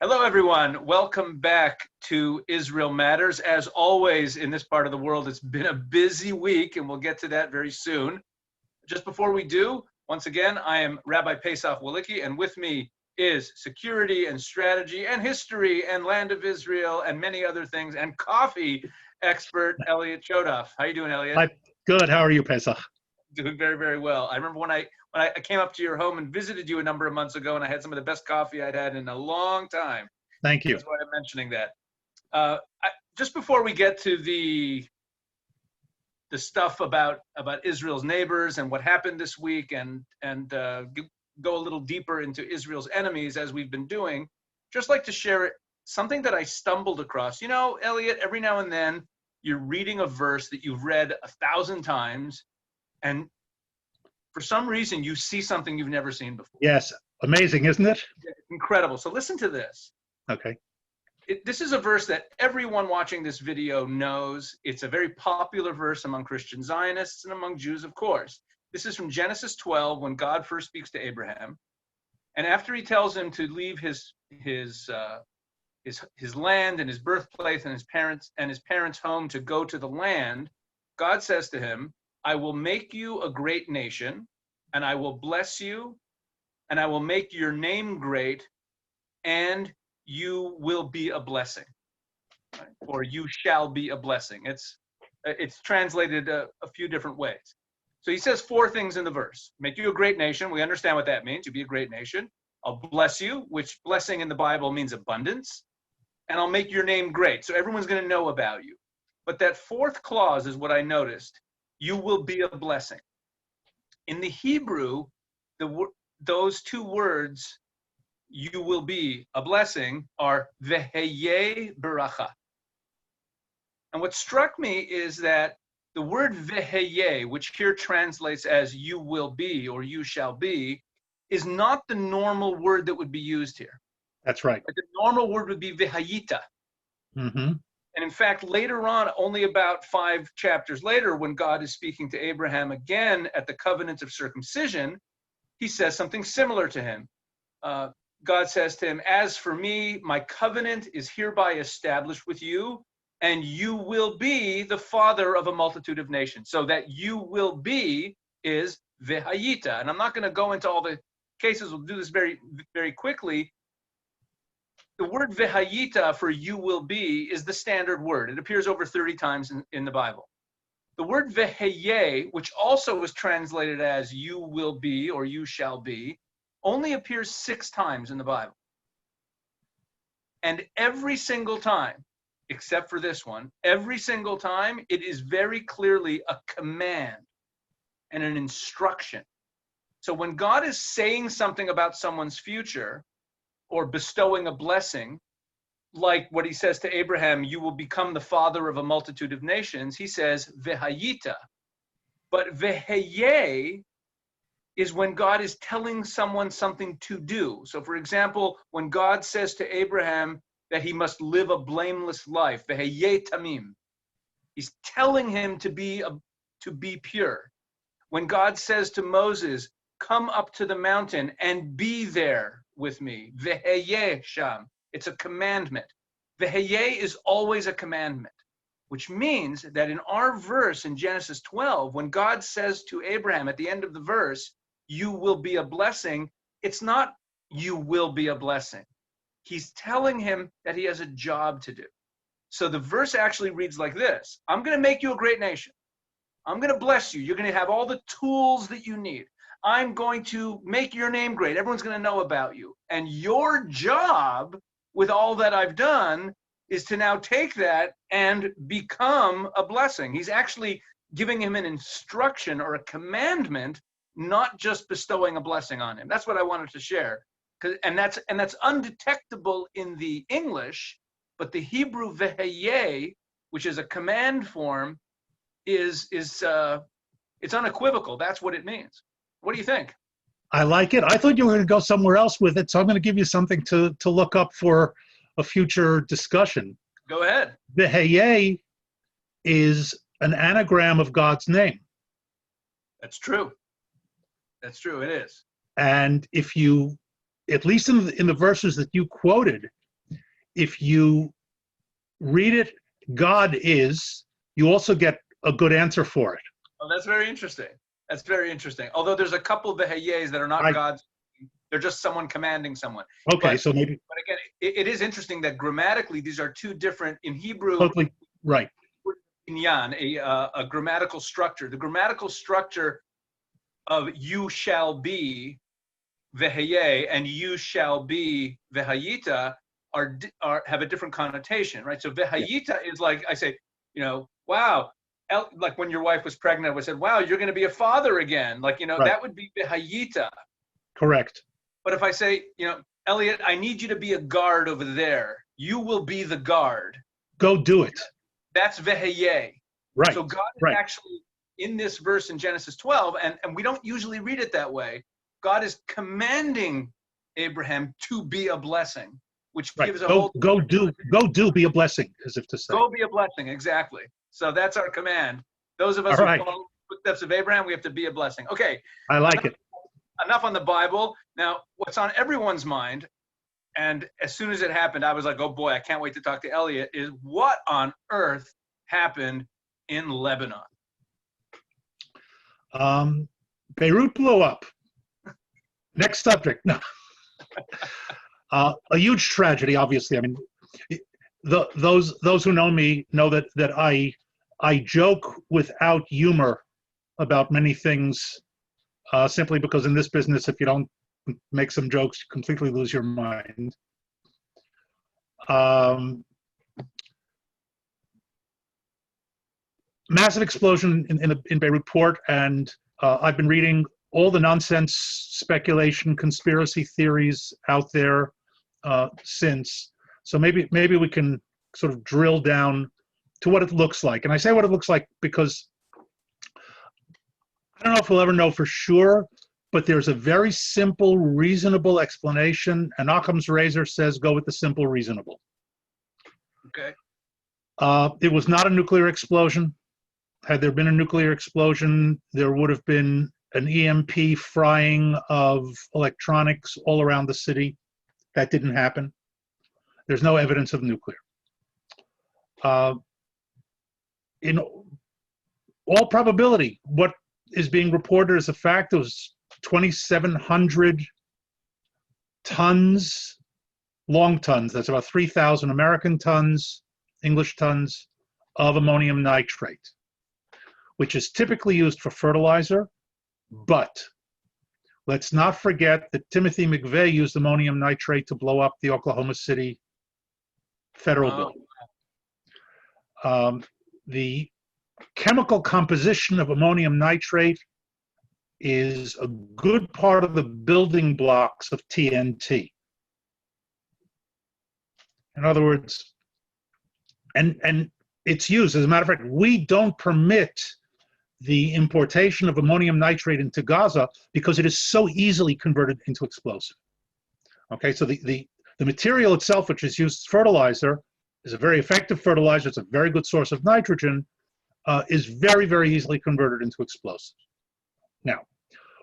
Hello, everyone. Welcome back to Israel Matters. As always, in this part of the world, it's been a busy week, and we'll get to that very soon. Just before we do, once again, I am Rabbi Pesach Wolicki, and with me is security and strategy and history and land of Israel and many other things, and coffee expert Elliot Chodoff. How you doing, Elliot? Hi. Good. How are you, Pesach? Doing very, very well. I remember when I came up to your home and visited you a number of months ago, and I had some of the best coffee I'd had in a long time. Thank you. That's why I'm mentioning that. Just before we get to the stuff about Israel's neighbors and what happened this week, and go a little deeper into Israel's enemies as we've been doing, just like to share something that I stumbled across. You know, Elliot, every now and then you're reading a verse that you've read 1,000 times, and for some reason you see something you've never seen before. Yes. Amazing, isn't it? Incredible. So listen to this. Okay. This is a verse that everyone watching this video knows. It's a very popular verse among Christian Zionists and among Jews, of course. This is from Genesis 12, when God first speaks to Abraham. And after he tells him to leave his land and his birthplace and his parents' home to go to the land, God says to him, I will make you a great nation, and I will bless you, and I will make your name great, and you will be a blessing, right? Or you shall be a blessing. It's translated a few different ways. So he says 4 things in the verse. Make you a great nation. We understand what that means. You be a great nation. I'll bless you, which blessing in the Bible means abundance. And I'll make your name great. So everyone's going to know about you. But that 4th clause is what I noticed. You will be a blessing. In the Hebrew, those 2 words, you will be a blessing, are veheye beracha. And what struck me is that the word veheye, which here translates as you will be or you shall be, is not the normal word that would be used here. That's right. The normal word would be vehayita. Mm-hmm. And in fact, later on, only about 5 chapters later, when God is speaking to Abraham again at the covenant of circumcision, he says something similar to him. God says to him, as for me, my covenant is hereby established with you, and you will be the father of a multitude of nations. So that you will be is vehayita. And I'm not going to go into all the cases. We'll do this very, very quickly. The word vehayita for you will be is the standard word. It appears over 30 times in the Bible. The word veheye, which also is translated as you will be or you shall be, only appears 6 times in the Bible. And every single time, except for this one, every single time it is very clearly a command and an instruction. So when God is saying something about someone's future or bestowing a blessing, like what he says to Abraham, you will become the father of a multitude of nations, he says vehayita. But veheye is when God is telling someone something to do. So for example, when God says to Abraham that he must live a blameless life, veheye tamim, he's telling him to be pure. When God says to Moses, come up to the mountain and be there with me, veheye sham, it's a commandment. Veheye is always a commandment, which means that in our verse in Genesis 12, when God says to Abraham at the end of the verse, you will be a blessing, it's not you will be a blessing. He's telling him that he has a job to do. So the verse actually reads like this. I'm going to make you a great nation. I'm going to bless you. You're going to have all the tools that you need. I'm going to make your name great. Everyone's going to know about you. And your job with all that I've done is to now take that and become a blessing. He's actually giving him an instruction or a commandment, not just bestowing a blessing on him. That's what I wanted to share. And that's undetectable in the English, but the Hebrew veheye, which is a command form, it's unequivocal. That's what it means. What do you think? I like it. I thought you were going to go somewhere else with it, so I'm going to give you something to look up for a future discussion. Go ahead. Veheye is an anagram of God's name. That's true. That's true. It is. And if you, at least in the verses that you quoted, if you read it, God is, you also get a good answer for it. Oh, that's very interesting. That's very interesting. Although there's a couple of vehayes that are not God's, they're just someone commanding someone. Okay, so maybe. But again, it is interesting that grammatically these are two different, in Hebrew, Totally right. inyan, a grammatical structure. The grammatical structure of you shall be vehaye and you shall be vehayita have a different connotation, right? So vehayita is like, I say, wow, like when your wife was pregnant, we said, wow, you're going to be a father again. Like, Right. That would be vehayita. Correct. But if I say, Elliot, I need you to be a guard over there. You will be the guard. Go do it. That's vehaye. Right. So God is actually in this verse in Genesis 12, and we don't usually read it that way. God is commanding Abraham to be a blessing, which gives a whole go do be a blessing, as if to say. Go be a blessing, exactly. So that's our command. Those of us who follow the footsteps of Abraham, we have to be a blessing. Okay. I like it. Enough on the Bible. Now, what's on everyone's mind, and as soon as it happened, I was like, oh boy, I can't wait to talk to Elliot, is what on earth happened in Lebanon? Beirut blew up. Next subject. No. A huge tragedy, obviously. I mean, those who know me know that I joke without humor about many things, simply because in this business, if you don't make some jokes, you completely lose your mind. Massive explosion in Beirut port, and I've been reading all the nonsense, speculation, conspiracy theories out there since. So maybe we can sort of drill down to what it looks like. And I say what it looks like because I don't know if we'll ever know for sure, but there's a very simple, reasonable explanation. And Occam's razor says go with the simple, reasonable. Okay. It was not a nuclear explosion. Had there been a nuclear explosion, there would have been an EMP frying of electronics all around the city. That didn't happen. There's no evidence of nuclear. In all probability, what is being reported as a fact was 2,700 tons, long tons, that's about 3,000 American tons, English tons, of ammonium nitrate, which is typically used for fertilizer. But let's not forget that Timothy McVeigh used ammonium nitrate to blow up the Oklahoma City federal building. The chemical composition of ammonium nitrate is a good part of the building blocks of TNT. In other words, and it's used, as a matter of fact, we don't permit the importation of ammonium nitrate into Gaza because it is so easily converted into explosive. Okay, so the material itself, which is used as fertilizer, is a very effective fertilizer, it's a very good source of nitrogen, is very, very easily converted into explosive. Now,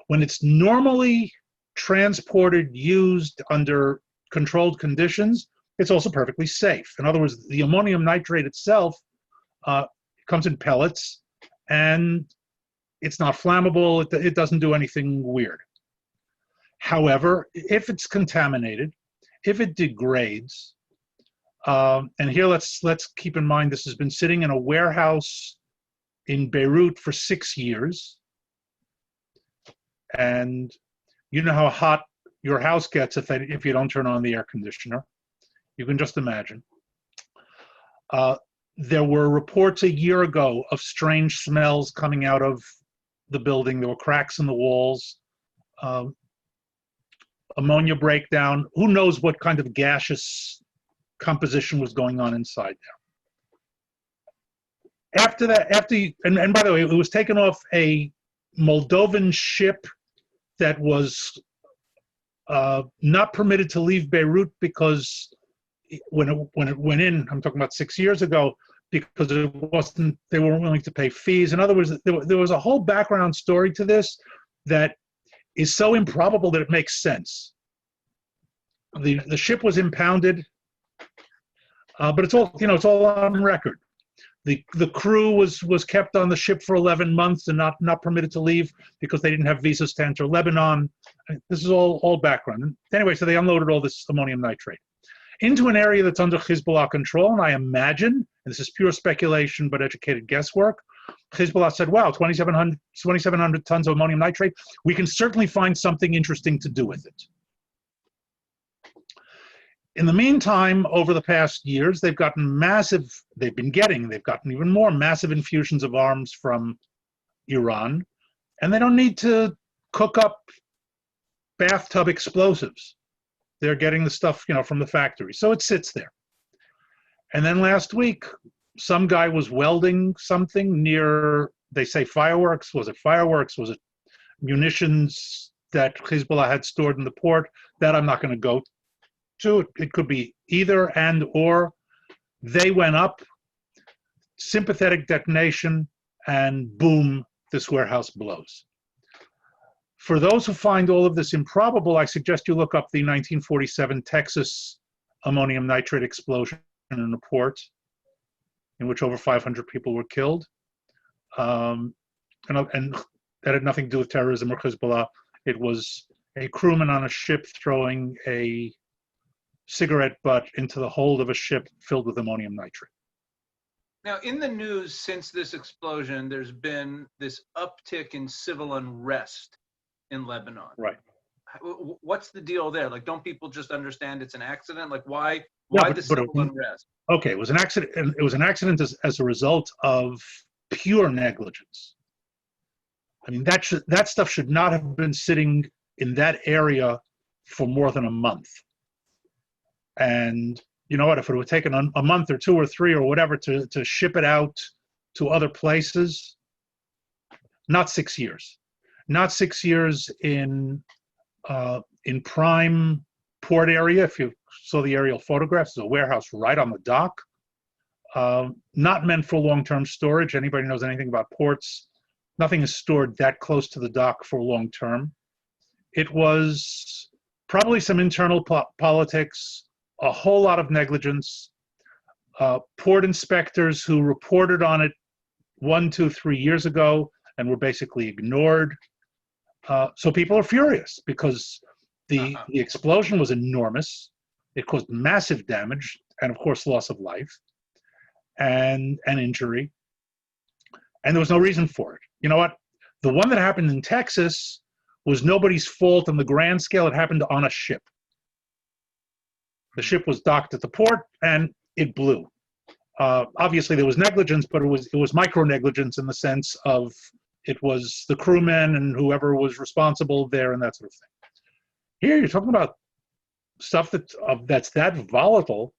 when it's normally transported, used under controlled conditions, it's also perfectly safe. In other words, the ammonium nitrate itself comes in pellets, and it's not flammable, it doesn't do anything weird. However, if it's contaminated, if it degrades, and here let's keep in mind this has been sitting in a warehouse in Beirut for 6 years, and you know how hot your house gets if you don't turn on the air conditioner. You can just imagine. There were reports a year ago of strange smells coming out of the building. There were cracks in the walls, ammonia breakdown. Who knows what kind of gaseous composition was going on inside there. After that, and by the way, it was taken off a Moldovan ship that was not permitted to leave Beirut because when it went in, I'm talking about 6 years ago, because they weren't willing to pay fees. In other words, there was a whole background story to this that is so improbable that it makes sense. The ship was impounded. But it's all, it's all on record. The crew was kept on the ship for 11 months and not permitted to leave because they didn't have visas to enter Lebanon. This is all background. Anyway, so they unloaded all this ammonium nitrate into an area that's under Hezbollah control, and I imagine, and this is pure speculation but educated guesswork, Hezbollah said, wow, 2,700 tons of ammonium nitrate, we can certainly find something interesting to do with it. In the meantime, over the past years, they've gotten even more massive infusions of arms from Iran, and they don't need to cook up bathtub explosives. They're getting the stuff, from the factory. So it sits there. And then last week, some guy was welding something near, they say fireworks. Was it fireworks? Was it munitions that Hezbollah had stored in the port? That I'm not going to go to. It could be either and or. They went up, sympathetic detonation, and boom, this warehouse blows. For those who find all of this improbable, I suggest you look up the 1947 Texas ammonium nitrate explosion in a port in which over 500 people were killed. And that had nothing to do with terrorism or Hezbollah. It was a crewman on a ship throwing a cigarette butt into the hold of a ship filled with ammonium nitrate. Now, in the news since this explosion, there's been this uptick in civil unrest in Lebanon. Right. What's the deal there? Like, don't people just understand it's an accident? Like, why the civil unrest? Okay, it was an accident. And it was an accident as a result of pure negligence. I mean, that stuff should not have been sitting in that area for more than a month. And you know what? If it would have taken a month or 2 or 3 or whatever to ship it out to other places, not 6 years. Not 6 years in prime port area. If you saw the aerial photographs, there's a warehouse right on the dock. Not meant for long-term storage. Anybody knows anything about ports? Nothing is stored that close to the dock for long-term. It was probably some internal politics, a whole lot of negligence. Port inspectors who reported on it 1, 2, 3 years ago and were basically ignored. So people are furious because the explosion was enormous. It caused massive damage and, of course, loss of life and injury. And there was no reason for it. You know what? The one that happened in Texas was nobody's fault on the grand scale. It happened on a ship. The ship was docked at the port and it blew. Obviously, there was negligence, but it was micro negligence in the sense of it was the crewmen and whoever was responsible there and that sort of thing. Here, you're talking about stuff that's that volatile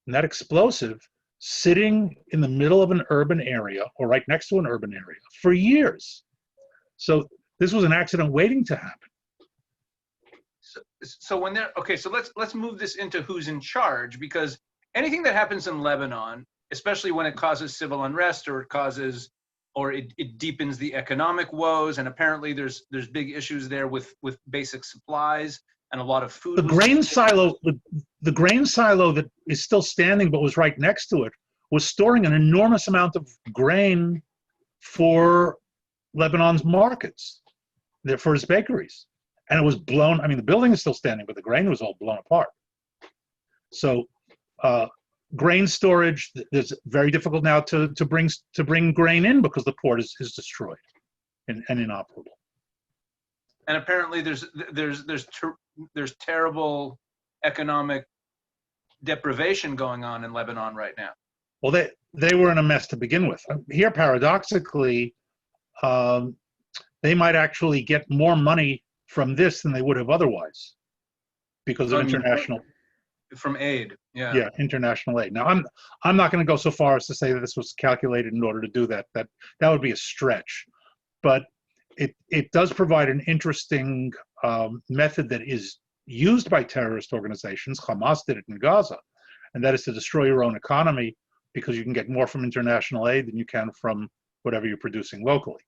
and that explosive sitting in the middle of an urban area or right next to an urban area for years. So this was an accident waiting to happen. So when they're okay, so let's move this into who's in charge, because anything that happens in Lebanon, especially when it causes civil unrest or it deepens the economic woes, and apparently there's big issues there with basic supplies and a lot of food. The grain silo that is still standing but was right next to it was storing an enormous amount of grain for Lebanon's markets, for its bakeries. And it was blown. I mean, the building is still standing, but the grain was all blown apart. So grain storage is very difficult now to bring grain in because the port is destroyed and inoperable. And apparently there's terrible economic deprivation going on in Lebanon right now. Well, they were in a mess to begin with. Here, paradoxically, they might actually get more money from this than they would have otherwise because of international from aid. Yeah, international aid. Now, I'm not going to go so far as to say that this was calculated in order to do that. That would be a stretch, but it does provide an interesting method that is used by terrorist organizations. Hamas did it in Gaza, and that is to destroy your own economy because you can get more from international aid than you can from whatever you're producing locally.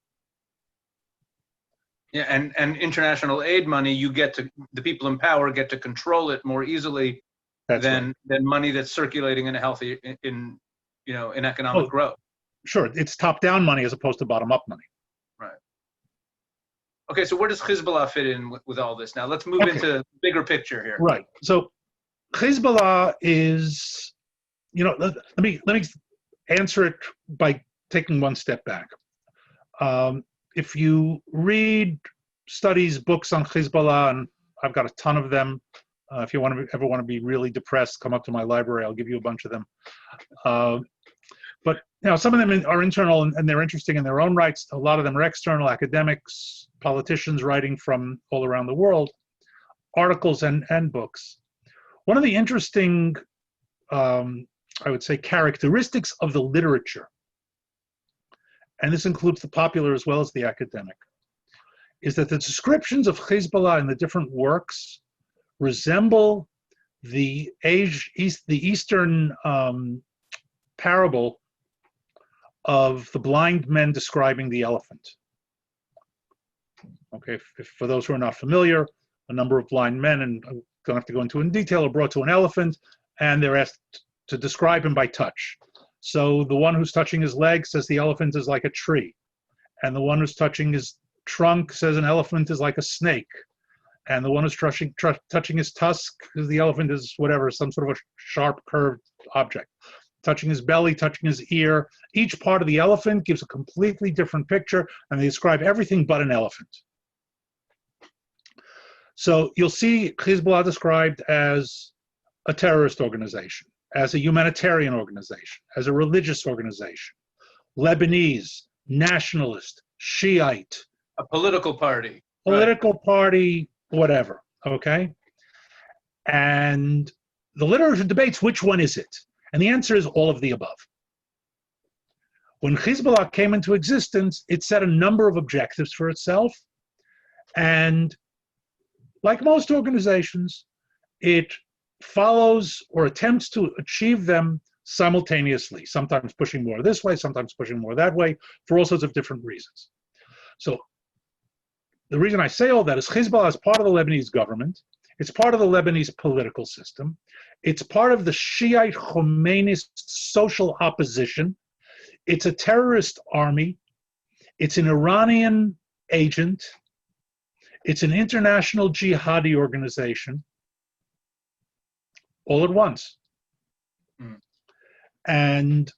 Yeah, and international aid money, the people in power get to control it more easily That's right. than money that's circulating in a healthy in economic Oh, growth. sure. It's top-down money as opposed to bottom-up money. Right. Okay, so where does Hezbollah fit in with all this? Now let's move Okay. into the bigger picture here. Right. So Hezbollah is, let me answer it by taking one step back. If you read studies, books on Hezbollah, and I've got a ton of them. If you ever want to be really depressed, come up to my library. I'll give you a bunch of them. But some of them are internal and they're interesting in their own rights. A lot of them are external, academics, politicians writing from all around the world, articles and books. One of the interesting, I would say, characteristics of the literature, and this includes the popular as well as the academic, is that the descriptions of Hezbollah in the different works resemble the Eastern parable of the blind men describing the elephant. Okay, if for those who are not familiar, a number of blind men, and I don't have to go into in detail, are brought to an elephant, and they're asked to describe him by touch. So the one who's touching his leg says the elephant is like a tree, and the one who's touching his trunk says an elephant is like a snake, and the one who's touching his tusk says the elephant is whatever, some sort of a sharp curved object. Touching his belly, touching his ear. Each part of the elephant gives a completely different picture, and they describe everything but an elephant. So you'll see Hezbollah described as a terrorist organization, as a humanitarian organization, as a religious organization, Lebanese, nationalist, Shiite. A political party. Political party, whatever, okay? And the literature debates which one is it? And the answer is all of the above. When Hezbollah came into existence, it set a number of objectives for itself. And like most organizations, it follows or attempts to achieve them simultaneously, sometimes pushing more this way, sometimes pushing more that way, for all sorts of different reasons. So the reason I say all that is Hezbollah is part of the Lebanese government. It's part of the Lebanese political system. It's part of the Shiite Khomeinist social opposition. It's a terrorist army. It's an Iranian agent. It's an international jihadi organization, all at once. Mm. And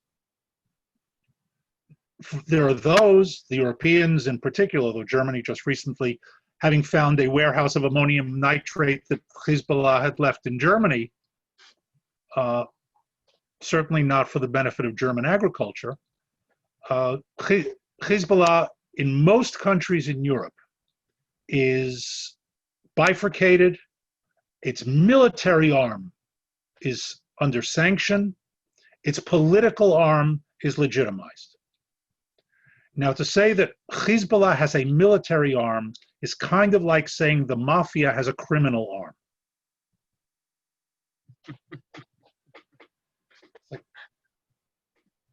there are those, the Europeans in particular, though Germany just recently, having found a warehouse of ammonium nitrate that Hezbollah had left in Germany, certainly not for the benefit of German agriculture. Hezbollah in most countries in Europe is bifurcated. Its military arm is under sanction. Its political arm is legitimized. Now, to say that Hezbollah has a military arm is kind of like saying the mafia has a criminal arm.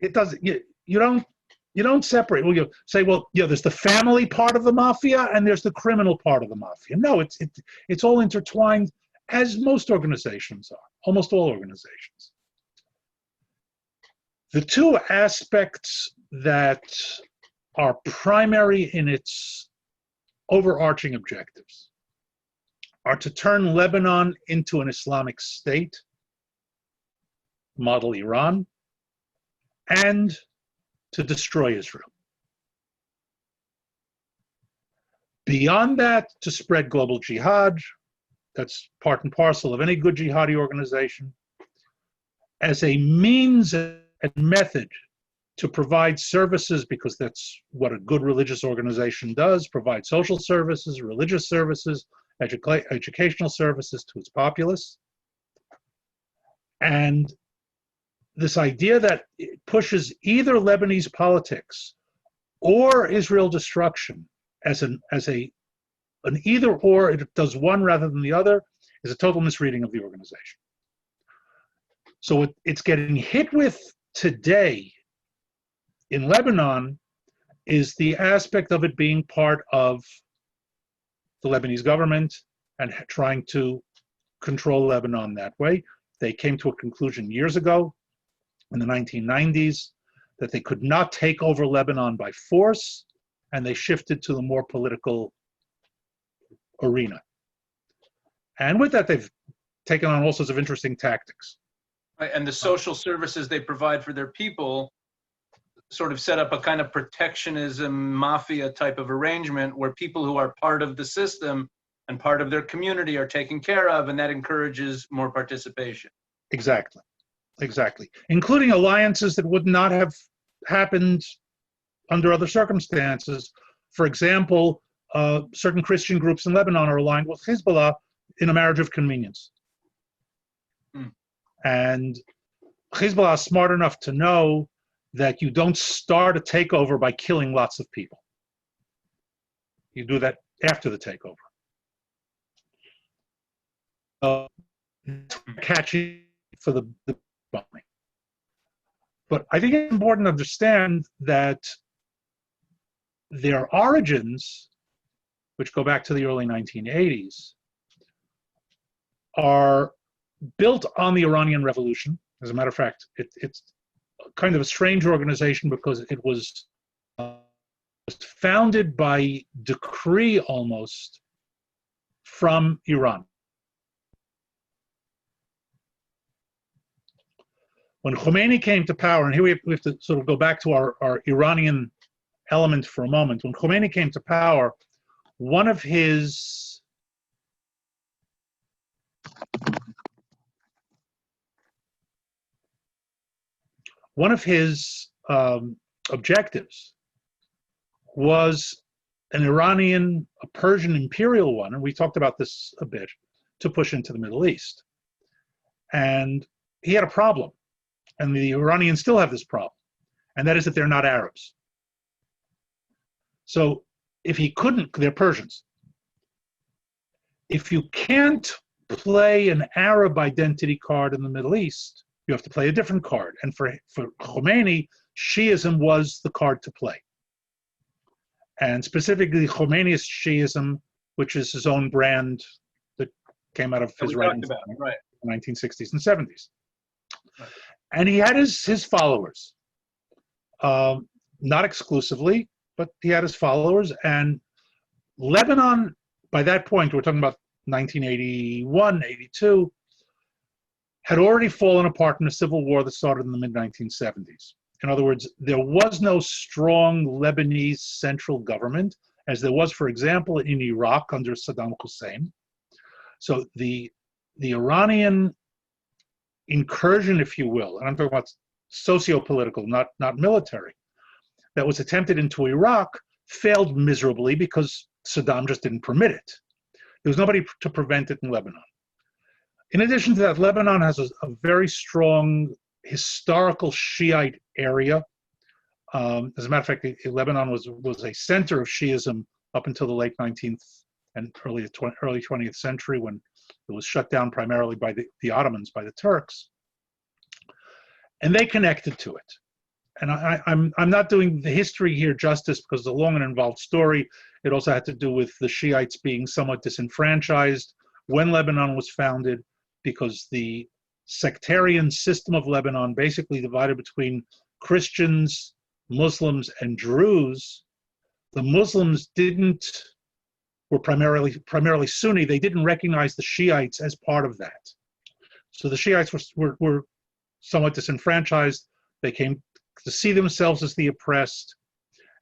It doesn't. You don't separate. Well, you say, well, there's the family part of the mafia and there's the criminal part of the mafia. No, it's all intertwined, as most organizations are. Almost all organizations. The two aspects that are primary in its overarching objectives are to turn Lebanon into an Islamic state, model Iran, and to destroy Israel. Beyond that, to spread global jihad, that's part and parcel of any good jihadi organization, as a means and method to provide services, because that's what a good religious organization does, provide social services, religious services, educational services to its populace. And this idea that it pushes either Lebanese politics or Israel destruction as an either or, it does one rather than the other, is a total misreading of the organization. So it's getting hit with today in Lebanon is the aspect of it being part of the Lebanese government and trying to control Lebanon that way. they came to a conclusion years ago in the 1990s that they could not take over Lebanon by force, and they shifted to the more political arena. And with that, they've taken on all sorts of interesting tactics. Right, and the social services they provide for their people sort of set up a kind of protectionism, mafia type of arrangement where people who are part of the system and part of their community are taken care of, and that encourages more participation. Exactly. Including alliances that would not have happened under other circumstances. For example, certain Christian groups in Lebanon are aligned with Hezbollah in a marriage of convenience. And Hezbollah is smart enough to know that you don't start a takeover by killing lots of people. You do that after the takeover. Catching for the bombing. But I think it's important to understand that their origins, which go back to the early 1980s, are built on the Iranian Revolution. As a matter of fact, it's kind of a strange organization because it was founded by decree almost from Iran. When Khomeini came to power, and here we have to sort of go back to our Iranian element for a moment. When Khomeini came to power, one of his objectives was a Persian imperial one, and we talked about this a bit, to push into the Middle East. And he had a problem, and the Iranians still have this problem, and that is that they're not Arabs. So if he couldn't, they're Persians. If you can't play an Arab identity card in the Middle East, you have to play a different card. And for Khomeini, Shiism was the card to play. And specifically Khomeini's Shiism, which is his own brand that came out of his writings in the 1960s and 70s. Right. And he had his followers. Not exclusively, but he had his followers. And Lebanon, by that point, we're talking about 1981, 82, had already fallen apart in a civil war that started in the mid-1970s. In other words, there was no strong Lebanese central government, as there was, for example, in Iraq under Saddam Hussein. So the Iranian incursion, if you will, and I'm talking about socio-political, not military, that was attempted into Iraq failed miserably because Saddam just didn't permit it. There was nobody to prevent it in Lebanon. In addition to that, Lebanon has a very strong historical Shiite area. As a matter of fact, Lebanon was a center of Shiism up until the late 19th and early 20th century, when it was shut down primarily by the Ottomans, by the Turks. And they connected to it. And I'm not doing the history here justice because it's a long and involved story. It also had to do with the Shiites being somewhat disenfranchised when Lebanon was founded, because the sectarian system of Lebanon basically divided between Christians, Muslims, and Druze. The Muslims were primarily Sunni. They didn't recognize the Shiites as part of that. So the Shiites were somewhat disenfranchised. They came to see themselves as the oppressed.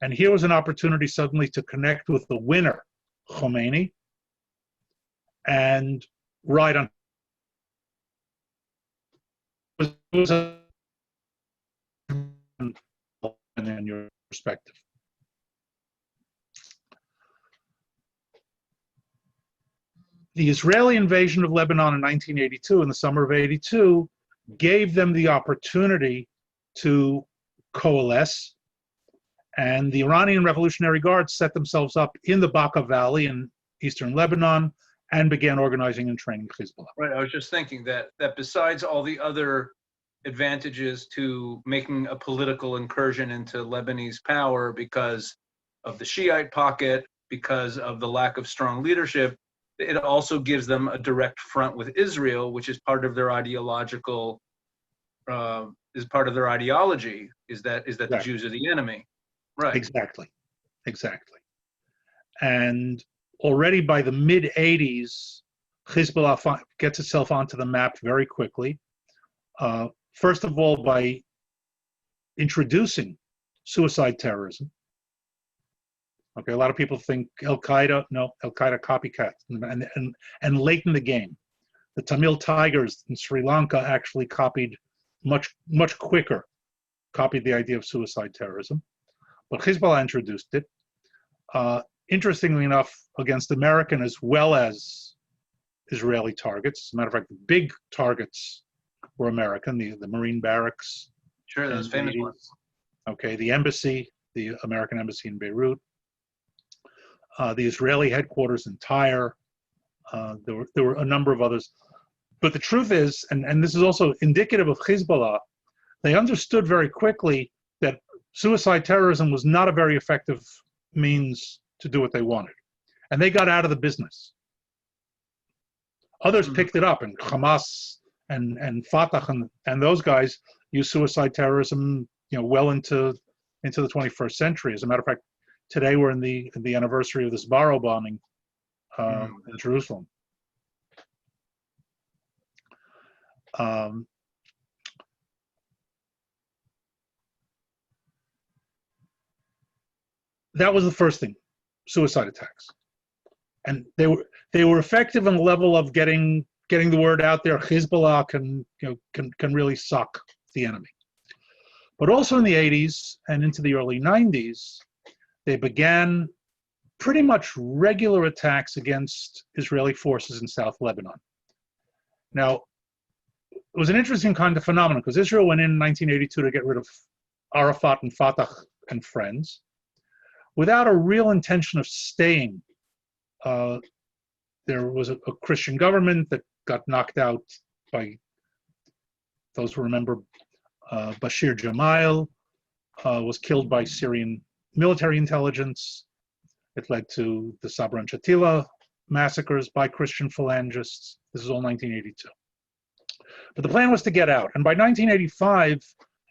And here was an opportunity suddenly to connect with the winner, Khomeini, and ride on. It was in your perspective. The Israeli invasion of Lebanon in 1982, in the summer of 82, gave them the opportunity to coalesce, and the Iranian Revolutionary Guard set themselves up in the Bekaa Valley in eastern Lebanon and began organizing and training Hezbollah. Right, I was just thinking that besides all the other advantages to making a political incursion into Lebanese power because of the Shiite pocket, because of the lack of strong leadership, it also gives them a direct front with Israel, which is part of their ideological, is part of their ideology, is that the Jews are the enemy. Right. Exactly. And already by the mid-'80s, Hezbollah gets itself onto the map very quickly. First of all, by introducing suicide terrorism. Okay, a lot of people think Al-Qaeda, no, Al-Qaeda copycat and late in the game. The Tamil Tigers in Sri Lanka actually copied much quicker, copied the idea of suicide terrorism. But Hezbollah introduced it. Interestingly enough, against American as well as Israeli targets. As a matter of fact, the big targets were American, the Marine barracks. Sure, those famous ones. Okay, the embassy, the American embassy in Beirut. The Israeli headquarters in Tyre. There were a number of others. But the truth is, and this is also indicative of Hezbollah, they understood very quickly that suicide terrorism was not a very effective means to do what they wanted. And they got out of the business. Others picked it up, and Hamas and Fatah and those guys use suicide terrorism, well into the 21st century. As a matter of fact, today we're in the anniversary of this Barrow bombing in Jerusalem. That was the first thing, suicide attacks, and they were effective on the level of getting the word out there. Hezbollah can really suck the enemy, but also in the 80s and into the early 90s, they began pretty much regular attacks against Israeli forces in South Lebanon. Now, it was an interesting kind of phenomenon because Israel went in 1982 to get rid of Arafat and Fatah and friends without a real intention of staying. There was a Christian government that got knocked out by, those who remember, Bashir Gemayel was killed by Syrian military intelligence. It led to the Sabra and Shatila massacres by Christian phalangists. This is all 1982. But the plan was to get out. And by 1985,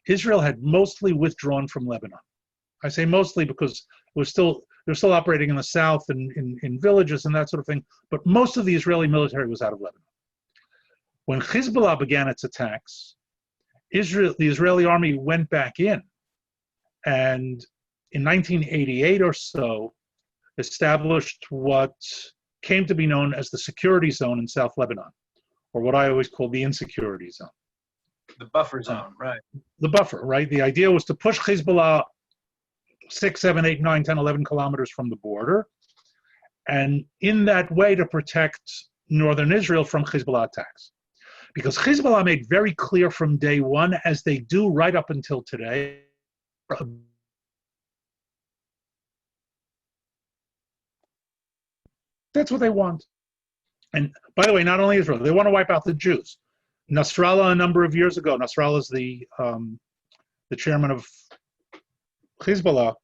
Israel had mostly withdrawn from Lebanon. I say mostly because they're still operating in the south and in villages and that sort of thing. But most of the Israeli military was out of Lebanon. When Hezbollah began its attacks, the Israeli army went back in. And in 1988 or so, established what came to be known as the security zone in South Lebanon, or what I always call the insecurity zone. The buffer zone, right. The buffer, right? The idea was to push Hezbollah 6, 7, 8, 9, 10, 11 kilometers from the border, and in that way to protect northern Israel from Hezbollah attacks. Because Hezbollah made very clear from day one, as they do right up until today, that's what they want. And by the way, not only Israel, they want to wipe out the Jews. Nasrallah, a number of years ago, Nasrallah is the chairman of Hezbollah,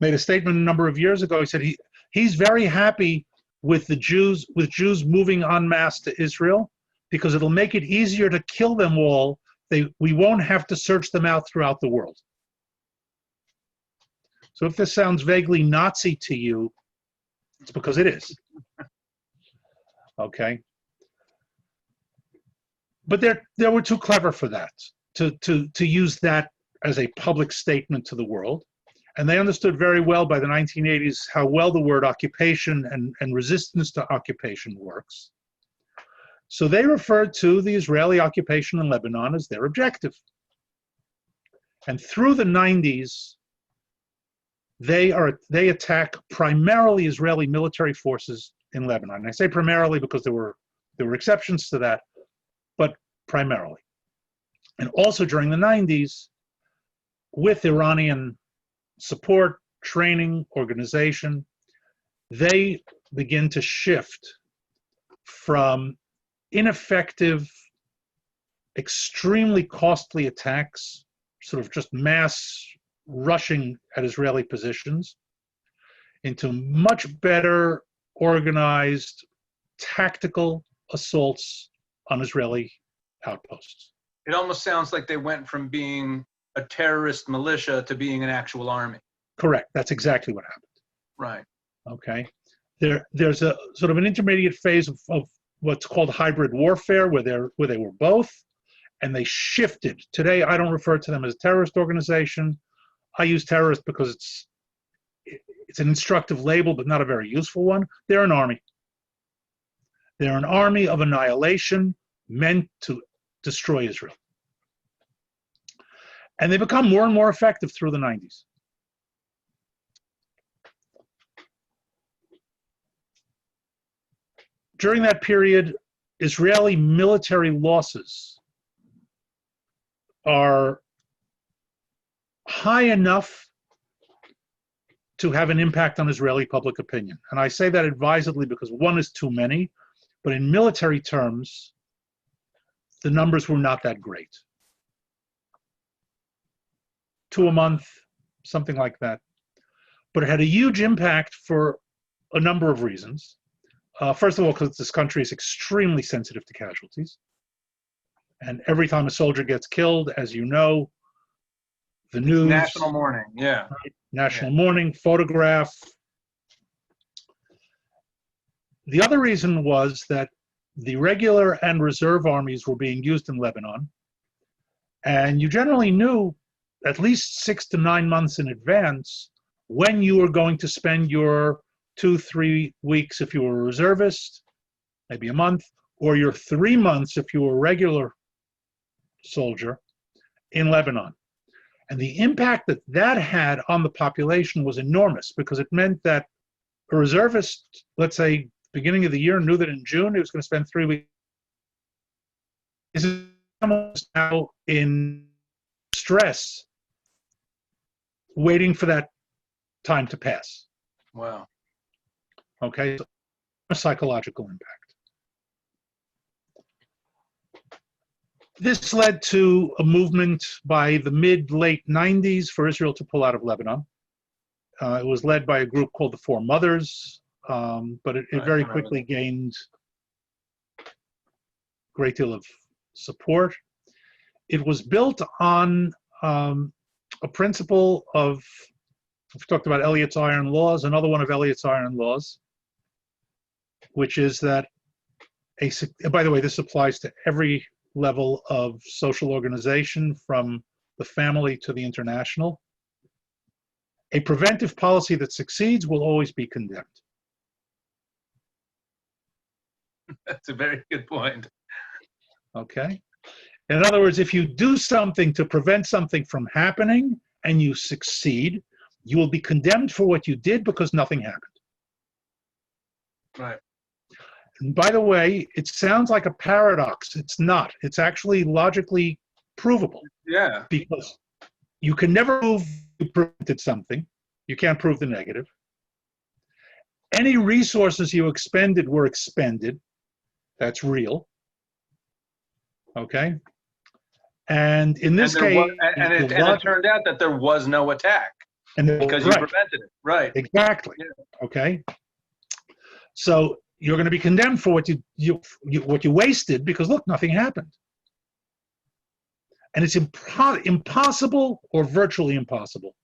made a statement a number of years ago. He said he's very happy with Jews moving en masse to Israel because it'll make it easier to kill them all. We won't have to search them out throughout the world. So if this sounds vaguely Nazi to you, it's because it is. Okay. But they were too clever for that, to use that as a public statement to the world. And they understood very well by the 1980s how well the word occupation and resistance to occupation works. So they referred to the Israeli occupation in Lebanon as their objective. And through the 90s, they attack primarily Israeli military forces in Lebanon. And I say primarily because there were exceptions to that, but primarily. And also during the 90s, with Iranian support, training, organization, they begin to shift from ineffective, extremely costly attacks, sort of just mass rushing at Israeli positions, into much better organized, tactical assaults on Israeli outposts. It almost sounds like they went from being a terrorist militia to being an actual army. Correct. That's exactly what happened. Right. Okay. There's a sort of an intermediate phase of what's called hybrid warfare, where they were both, and they shifted. Today, I don't refer to them as a terrorist organization. I use terrorist because it's an instructive label, but not a very useful one. They're an army. They're an army of annihilation meant to destroy Israel. And they become more and more effective through the 90s. During that period, Israeli military losses are high enough to have an impact on Israeli public opinion. And I say that advisedly because one is too many, but in military terms, the numbers were not that great. 2 a month, something like that. But it had a huge impact for a number of reasons. First of all, because this country is extremely sensitive to casualties. And every time a soldier gets killed, as you know, the news... National mourning, yeah. Right? National mourning, photograph. The other reason was that the regular and reserve armies were being used in Lebanon. And you generally knew at least 6 to 9 months in advance when you were going to spend your 2-3 weeks if you were a reservist, maybe a month, or your 3 months if you were a regular soldier in Lebanon. And the impact that that had on the population was enormous, because it meant that a reservist, let's say, beginning of the year, knew that in June he was going to spend 3 weeks. This is almost now in stress, waiting for that time to pass. Wow. Okay, so a psychological impact. This led to a movement by the mid-late 90s for Israel to pull out of Lebanon. It was led by a group called the Four Mothers, but it very quickly gained a great deal of support. It was built on a principle of, we've talked about Elliot's iron laws, another one of Elliot's iron laws, which is that, by the way, this applies to every level of social organization, from the family to the international. A preventive policy that succeeds will always be condemned. That's a very good point. Okay? In other words, if you do something to prevent something from happening and you succeed, you will be condemned for what you did because nothing happened. Right. And by the way, it sounds like a paradox. It's not. It's actually logically provable. Yeah. Because you can never prove you prevented something. You can't prove the negative. Any resources you expended were expended. That's real. Okay? And in this case... And it turned out that there was no attack. Because you prevented it. Right. Exactly. Yeah. Okay? So you're going to be condemned for what you wasted, because look, nothing happened. And it's impossible, or virtually impossible,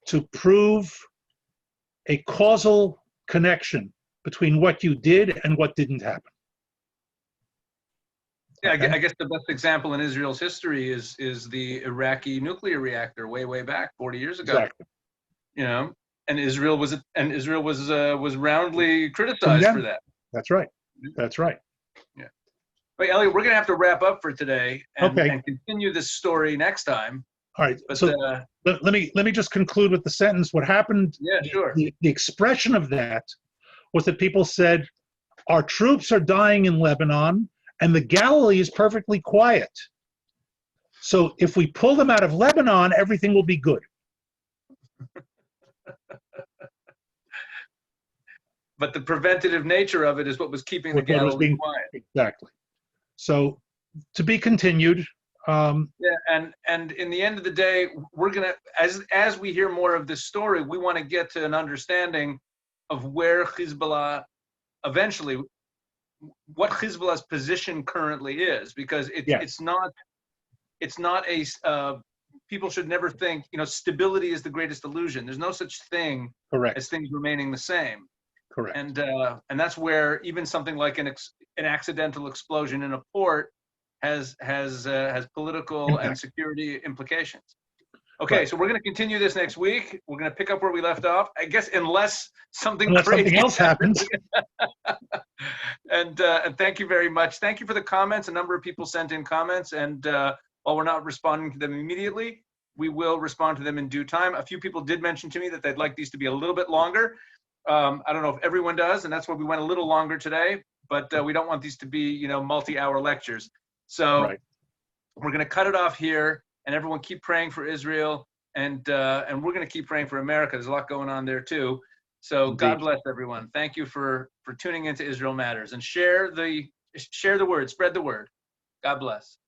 to prove a causal connection between what you did and what didn't happen. Yeah, okay. I guess the best example in Israel's history is the Iraqi nuclear reactor way back 40 years ago. Exactly. You know, and Israel was roundly criticized for that. That's right. That's right. Yeah. Wait, Elliot, we're going to have to wrap up for today and continue this story next time. All right. But, so let me just conclude with the sentence. What happened? Yeah, sure. The expression of that was that people said, our troops are dying in Lebanon, and the Galilee is perfectly quiet. So if we pull them out of Lebanon, everything will be good. But the preventative nature of it is what was keeping the Galilee quiet. Exactly. So, to be continued. Yeah, and in the end of the day, we're gonna, as we hear more of this story, we want to get to an understanding of where Hezbollah eventually what Hezbollah's position currently is, because it's not a people should never think, stability is the greatest illusion. There's no such thing Correct. as things remaining the same. Correct. And that's where even something like an accidental explosion in a port has political and security implications. Okay, so we're going to continue this next week. We're going to pick up where we left off, I guess, unless something else happens. And thank you very much. Thank you for the comments. A number of people sent in comments, and while we're not responding to them immediately, we will respond to them in due time. A few people did mention to me that they'd like these to be a little bit longer. I don't know if everyone does, and that's why we went a little longer today, but we don't want these to be, multi-hour lectures. So we're going to cut it off here, and everyone keep praying for Israel, and we're going to keep praying for America. There's a lot going on there too. So Indeed. God bless everyone. Thank you for tuning into Israel Matters, and share the word, spread the word. God bless.